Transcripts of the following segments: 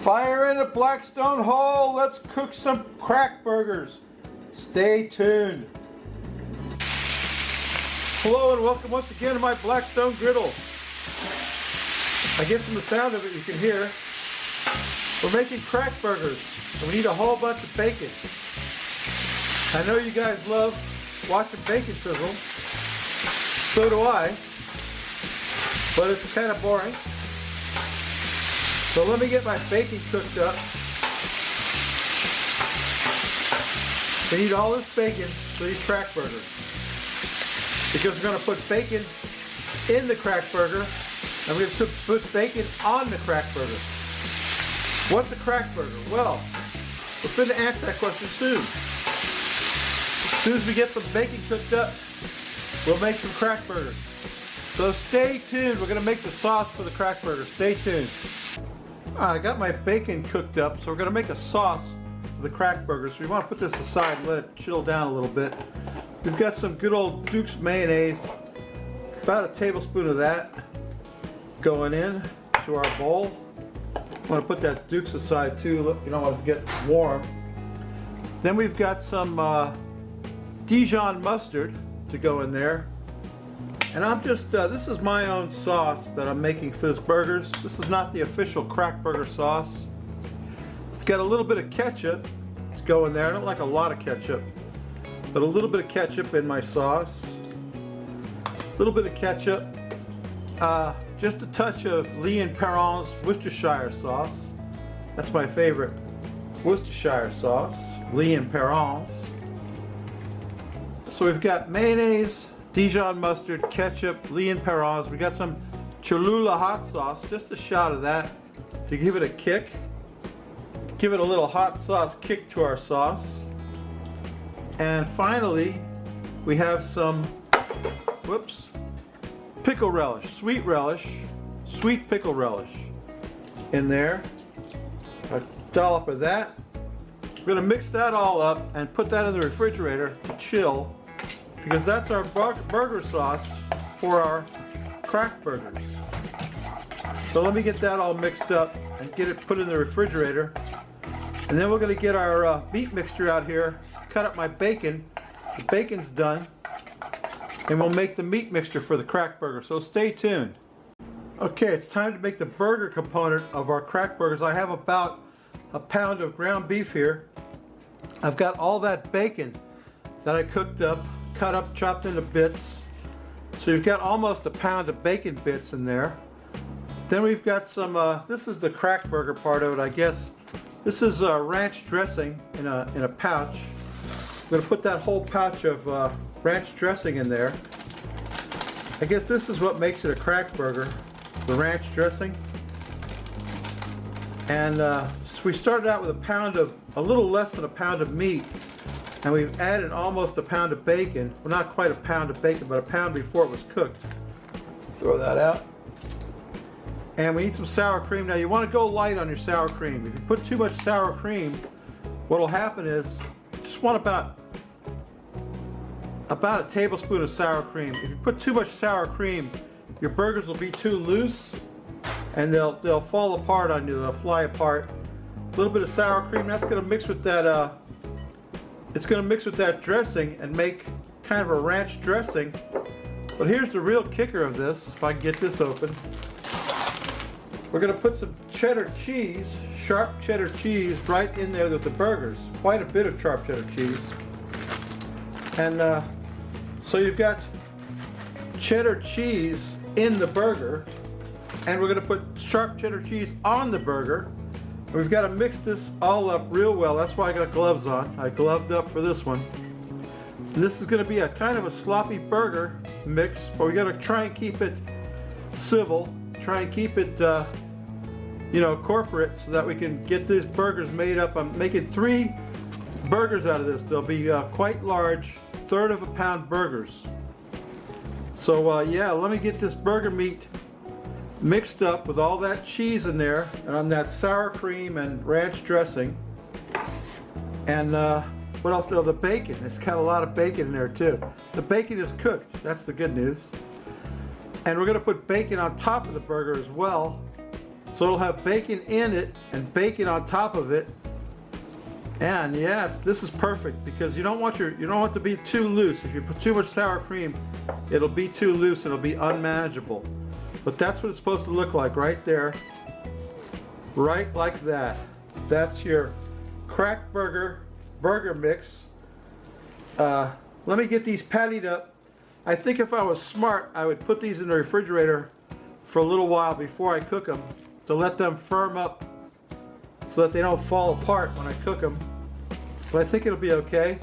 Fire in the Blackstone hole. Let's cook some crack burgers. Stay tuned. Hello and welcome once again to my Blackstone griddle. I guess from the sound of it you can hear we're making crack burgers and we need a whole bunch of bacon. I know you guys love watching bacon sizzle. So do I. But it's kind of boring. So let me get my bacon cooked up. We need all this bacon for these crack burgers. Because we're going to put bacon in the crack burger and we're going to put bacon on the crack burger. What's a crack burger? Well, we're going to answer that question soon. As soon as we get some bacon cooked up, we'll make some crack burgers. So stay tuned. We're going to make the sauce for the crack burger. Stay tuned. I got my bacon cooked up, so we're going to make a sauce for the crack burgers. So we want to put this aside and let it chill down a little bit. We've got some good old Duke's mayonnaise, about a tablespoon of that going in to our bowl. I want to put that Duke's aside too. Look, you don't want to get warm. Then we've got some Dijon mustard to go in there. And I'm just, this is my own sauce that I'm making for this burgers. This is not the official crack burger sauce. Got a little bit of ketchup to go in there. I don't like a lot of ketchup, but a little bit of ketchup in my sauce. A little bit of ketchup. Just a touch of Lee & Perrins Worcestershire sauce. That's my favorite Worcestershire sauce, Lee & Perrins. So we've got mayonnaise, Dijon mustard, ketchup, Lee & Perrins. We got some Cholula hot sauce, just a shot of that to give it a kick. Give it a little hot sauce kick to our sauce. And finally, we have some, pickle relish, sweet pickle relish in there. A dollop of that. We're going to mix that all up and put that in the refrigerator to chill, because that's our burger sauce for our crack burgers. So let me get that all mixed up and get it put in the refrigerator. And then we're going to get our meat mixture out here, cut up my bacon. The bacon's done. And we'll make the meat mixture for the crack burger. So stay tuned. Okay, it's time to make the burger component of our crack burgers. I have about a pound of ground beef here. I've got all that bacon that I cooked up, cut up, chopped into bits. So you've got almost a pound of bacon bits in there. Then we've got some, this is the crack burger part of it, I guess. This is ranch dressing in a pouch. I'm going to put that whole pouch of ranch dressing in there. I guess this is what makes it a crack burger, the ranch dressing. And so we started out with a little less than a pound of meat, and we've added almost a pound of bacon. Well, not quite a pound of bacon, but a pound before it was cooked. Throw that out. And we need some sour cream. Now you want to go light on your sour cream. If you put too much sour cream, what will happen is you just want about a tablespoon of sour cream. If you put too much sour cream, your burgers will be too loose and they'll fall apart on you. They'll fly apart. A little bit of sour cream, that's going to mix with that. It's going to mix with that dressing and make kind of a ranch dressing. But here's the real kicker of this. If I can get this open. We're going to put some cheddar cheese, sharp cheddar cheese, right in there with the burgers. Quite a bit of sharp cheddar cheese. And so you've got cheddar cheese in the burger, and we're going to put sharp cheddar cheese on the burger. We've got to mix this all up real well. That's why I got gloves on. I gloved up for this one. And this is going to be a kind of a sloppy burger mix, but we got to try and keep it civil. Try and keep it, corporate, so that we can get these burgers made up. I'm making 3 burgers out of this. They'll be quite large, 1/3 of a pound burgers. So yeah, let me get this burger meat mixed up with all that cheese in there and on that sour cream and ranch dressing. And what else? Oh, the bacon. It's got a lot of bacon in there too. The bacon is cooked. That's the good news. And we're going to put bacon on top of the burger as well, So it'll have bacon in it and bacon on top of it. And yeah, this is perfect because you don't want it to be too loose. If you put too much sour cream, it'll be too loose and it'll be unmanageable. But that's what it's supposed to look like right there. Right like that. That's your crack burger mix. Let me get these pattied up. I think if I was smart, I would put these in the refrigerator for a little while before I cook them to let them firm up so that they don't fall apart when I cook them. But I think it'll be okay.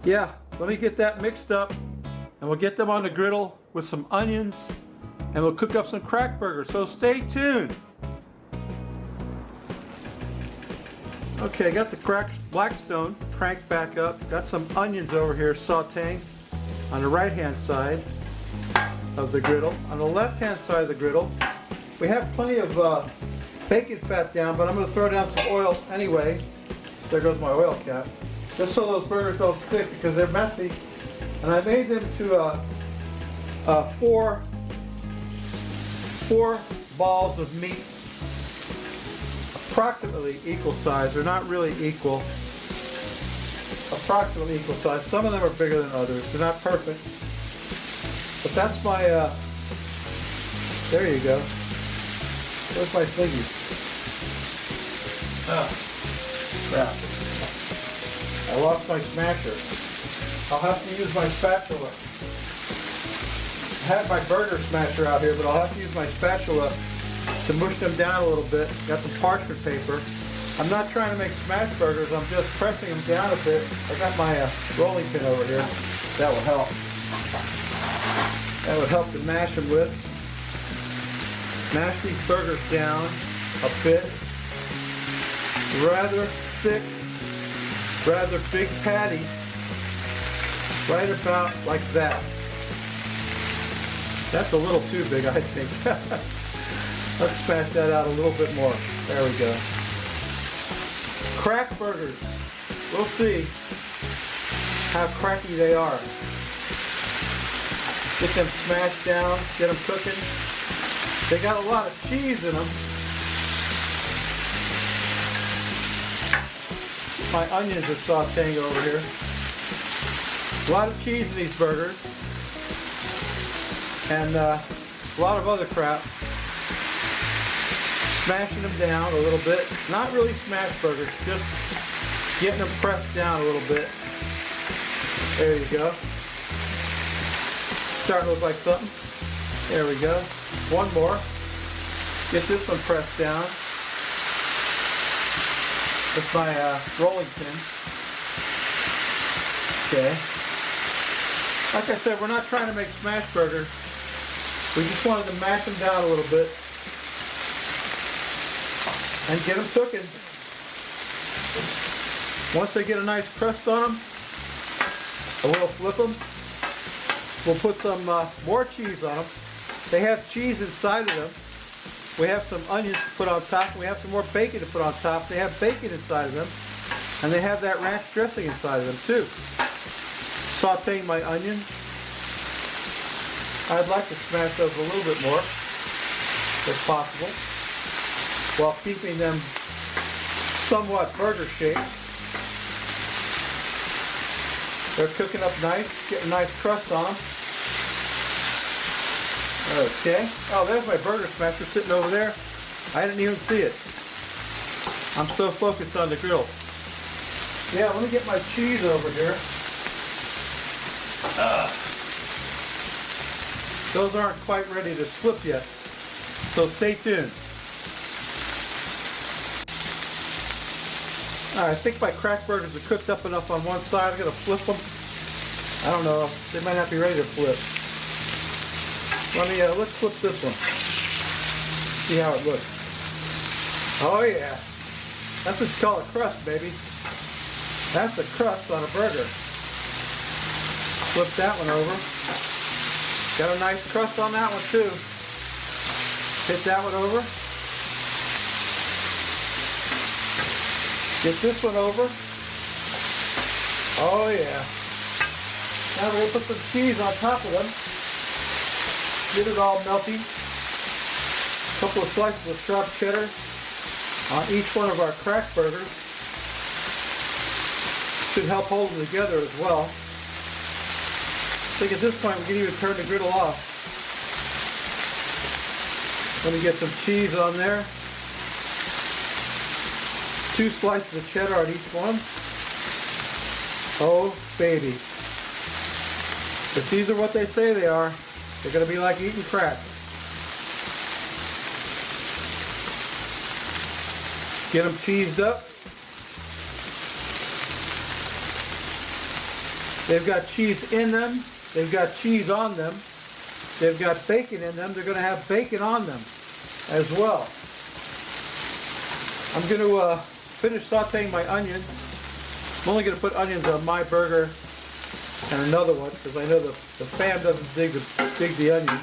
Yeah, let me get that mixed up and we'll get them on the griddle with some onions and we'll cook up some crack burgers. So stay tuned. Okay, got the Blackstone cranked back up. Got some onions over here sauteing on the right hand side of the griddle. On the left hand side of the griddle, we have plenty of bacon fat down, but I'm going to throw down some oil anyway. There goes my oil cap. Just so those burgers don't stick because they're messy. And I made them to four balls of meat, approximately equal size. They're not really equal. Approximately equal size. Some of them are bigger than others. They're not perfect. But that's my, there you go. Where's my thingy? Oh, crap. I lost my smasher. I'll have to use my spatula. I have my burger smasher out here, but I'll have to use my spatula to mush them down a little bit. Got some parchment paper. I'm not trying to make smash burgers, I'm just pressing them down a bit. I got my rolling pin over here. That will help. That would help to mash them with. Mash these burgers down a bit. Rather thick, rather big patty. Right about like that. That's a little too big, I think. Let's smash that out a little bit more. There we go. Crack burgers. We'll see how cracky they are. Get them smashed down, get them cooking. They got a lot of cheese in them. My onions are sauteing over here. A lot of cheese in these burgers. And a lot of other crap. Smashing them down a little bit. Not really smash burgers, just getting them pressed down a little bit. There you go. Starting to look like something. There we go. One more. Get this one pressed down. With my rolling pin. Okay. Like I said, we're not trying to make smash burgers. We just wanted to mash them down a little bit. And get them cooking. Once they get a nice crust on them, we'll flip them. We'll put some more cheese on them. They have cheese inside of them. We have some onions to put on top, and we have some more bacon to put on top. They have bacon inside of them, and they have that ranch dressing inside of them too. Sauteing my onions. I'd like to smash those a little bit more, if possible, while keeping them somewhat burger shaped. They're cooking up nice, getting a nice crust on them. Okay. Oh, there's my burger smasher sitting over there. I didn't even see it. I'm so focused on the grill. Yeah, let me get my cheese over here. Those aren't quite ready to flip yet, so stay tuned. Alright, I think my crack burgers are cooked up enough on one side. I'm going to flip them. I don't know. They might not be ready to flip. Let's flip this one. See how it looks. Oh yeah. That's what you call a crust, baby. That's a crust on a burger. Flip that one over. Got a nice crust on that one too. Hit that one over. Get this one over. Oh yeah. Now we're going to put some cheese on top of them. Get it all melty. couple of slices of sharp cheddar on each one of our crack burgers. Should help hold them together as well. I think at this point we can even turn the griddle off. Let me get some cheese on there. 2 slices of cheddar on each one. Oh baby. If these are what they say they are, they're going to be like eating crack. Get them cheesed up. They've got cheese in them. They've got cheese on them. They've got bacon in them. They're going to have bacon on them as well. I'm going to finish sauteing my onions. I'm only going to put onions on my burger and another one because I know the fam doesn't dig the onions.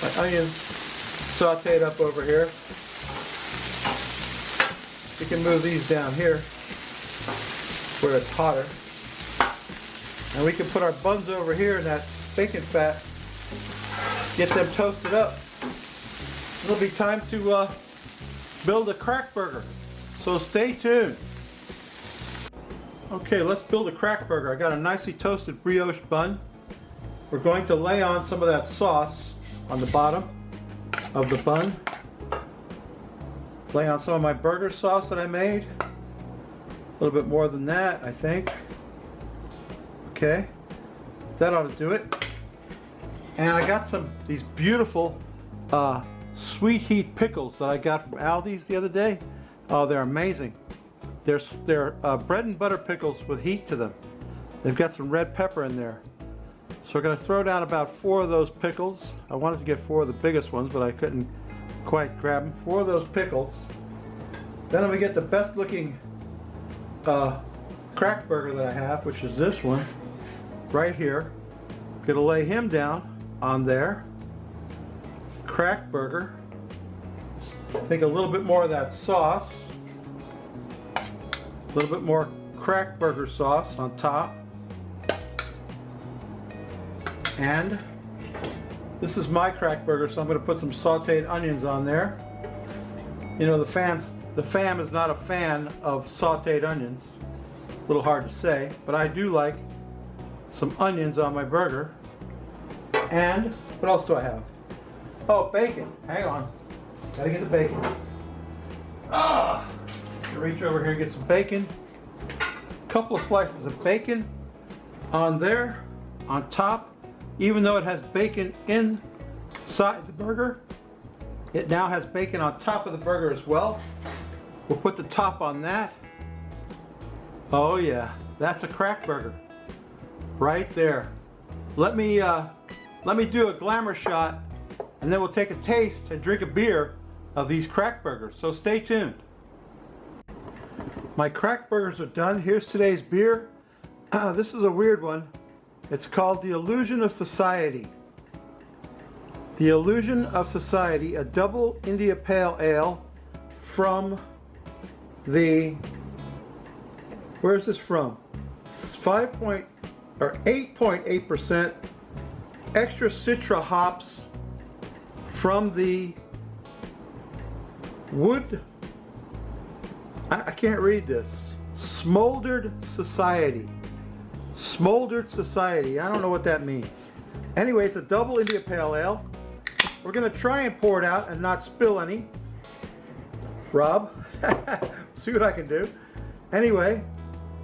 My onions sauteed up over here. You can move these down here where it's hotter. And we can put our buns over here in that bacon fat, get them toasted up. It'll be time to build a crack burger. So stay tuned. Okay, let's build a crack burger. I got a nicely toasted brioche bun. We're going to lay on some of that sauce on the bottom of the bun. Lay on some of my burger sauce that I made. A little bit more than that, I think. Okay, that ought to do it. And I got these beautiful sweet heat pickles that I got from Aldi's the other day. Oh, they're amazing. They're bread and butter pickles with heat to them. They've got some red pepper in there. So we're going to throw down about 4 of those pickles. I wanted to get 4 of the biggest ones, but I couldn't quite grab them. 4 of those pickles. Then we get the best looking crack burger that I have, which is this one right here. Gonna lay him down on there. Crack burger. I think a little bit more of that sauce. A little bit more crack burger sauce on top. And this is my crack burger, so I'm going to put some sauteed onions on there. You know, the fam is not a fan of sauteed onions. A little hard to say, but I do like some onions on my burger. And what else do I have? Oh, bacon. Hang on. Gotta get the bacon. Reach over here and get some bacon. A couple of slices of bacon on there, on top. Even though it has bacon inside the burger, it now has bacon on top of the burger as well. We'll put the top on that. Oh yeah, that's a crack burger right there. Let me do a glamour shot, and then we'll take a taste and drink a beer of these crack burgers. So stay tuned. My crack burgers are done. Here's today's beer. This is a weird one. It's called The Illusion of Society. The Illusion of Society, a double India Pale Ale from the, where's this from? 8.8% extra citra hops from the wood, I can't read this, Smoldered Society. Smoldered Society. I don't know what that means. Anyway, it's a double India Pale Ale. We're going to try and pour it out and not spill any. Rob, see what I can do. Anyway,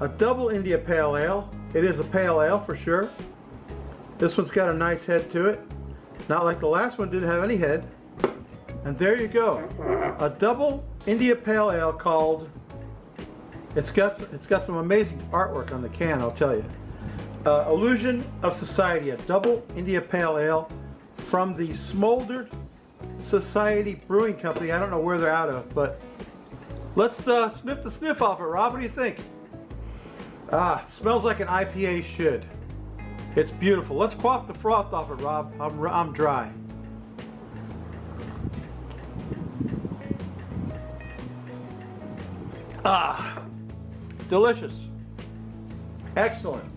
a double India Pale Ale. It is a pale ale for sure. This one's got a nice head to it. Not like the last one didn't have any head. And there you go. A double India Pale Ale called, it's got some amazing artwork on the can, I'll tell you. Illusion of Society, a double India Pale Ale from the Smoldered Society Brewing Company. I don't know where they're out of, but let's sniff the sniff off it. Rob, what do you think? It smells like an IPA should. It's beautiful. Let's quaff the froth off it, Rob. I'm dry. Delicious. Excellent.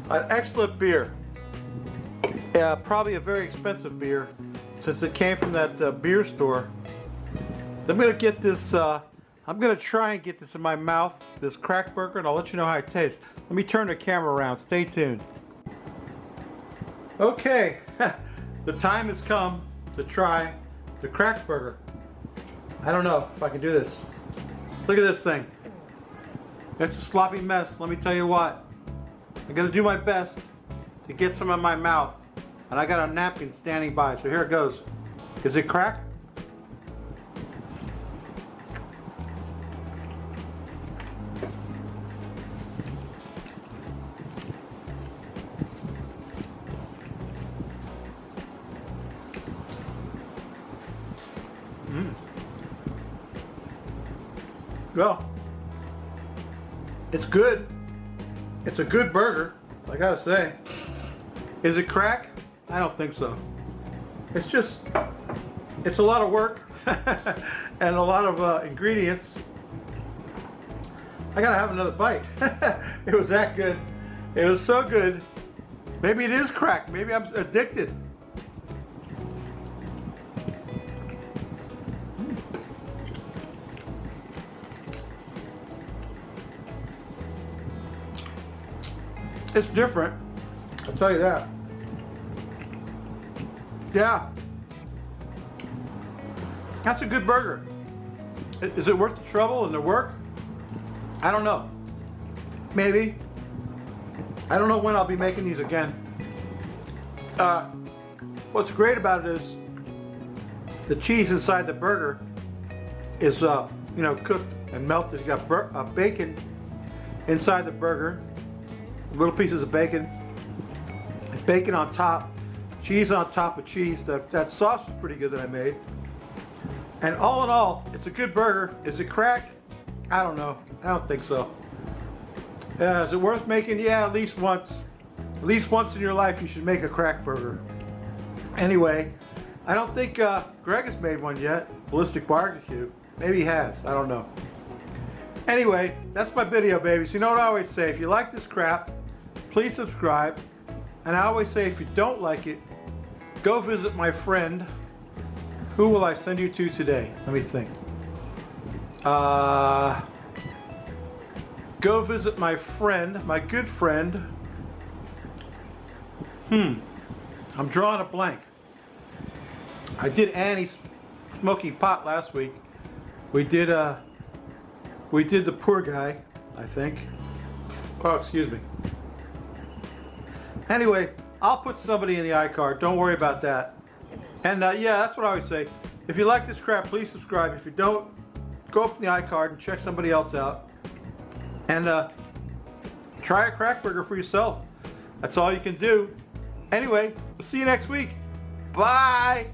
An excellent beer. Probably a very expensive beer. since it came from that beer store. I'm gonna get this. I'm gonna try and get this in my mouth, this crack burger, and I'll let you know how it tastes. Let me turn the camera around. Stay tuned. Okay, the time has come to try the crack burger. I don't know if I can do this. Look at this thing. It's a sloppy mess. Let me tell you what. I'm gonna do my best to get some in my mouth, and I got a napkin standing by. So here it goes. Is it crack? Well, it's good. It's a good burger, I gotta say. Is it crack? I don't think so. It's just, it's a lot of work and a lot of ingredients. I gotta have another bite. It was that good. It was so good. Maybe it is crack. Maybe I'm addicted. It's different, I'll tell you that. Yeah, that's a good burger. Is it worth the trouble and the work? I don't know. Maybe. I don't know when I'll be making these again. What's great about it is the cheese inside the burger is, cooked and melted. You got bacon inside the burger. Little pieces of bacon, bacon on top, cheese on top of cheese. That sauce was pretty good that I made. And all in all, it's a good burger. Is it crack? I don't know. I don't think so. Is it worth making? Yeah, at least once. At least once in your life you should make a crack burger. Anyway, I don't think Greg has made one yet. Ballistic Barbecue. Maybe he has. I don't know. Anyway, that's my video, babies. You know what I always say? If you like this crap, please subscribe. And I always say, if you don't like it, go visit my friend. Who will I send you to today? Let me think. Go visit my friend, my good friend. I'm drawing a blank. I did Annie's Smoking Pot last week. We did the Poor Guy, I think. Oh, excuse me. Anyway, I'll put somebody in the iCard. Don't worry about that. And yeah, that's what I always say. If you like this crap, please subscribe. If you don't, go up in the iCard and check somebody else out. And try a crack burger for yourself. That's all you can do. Anyway, we'll see you next week. Bye.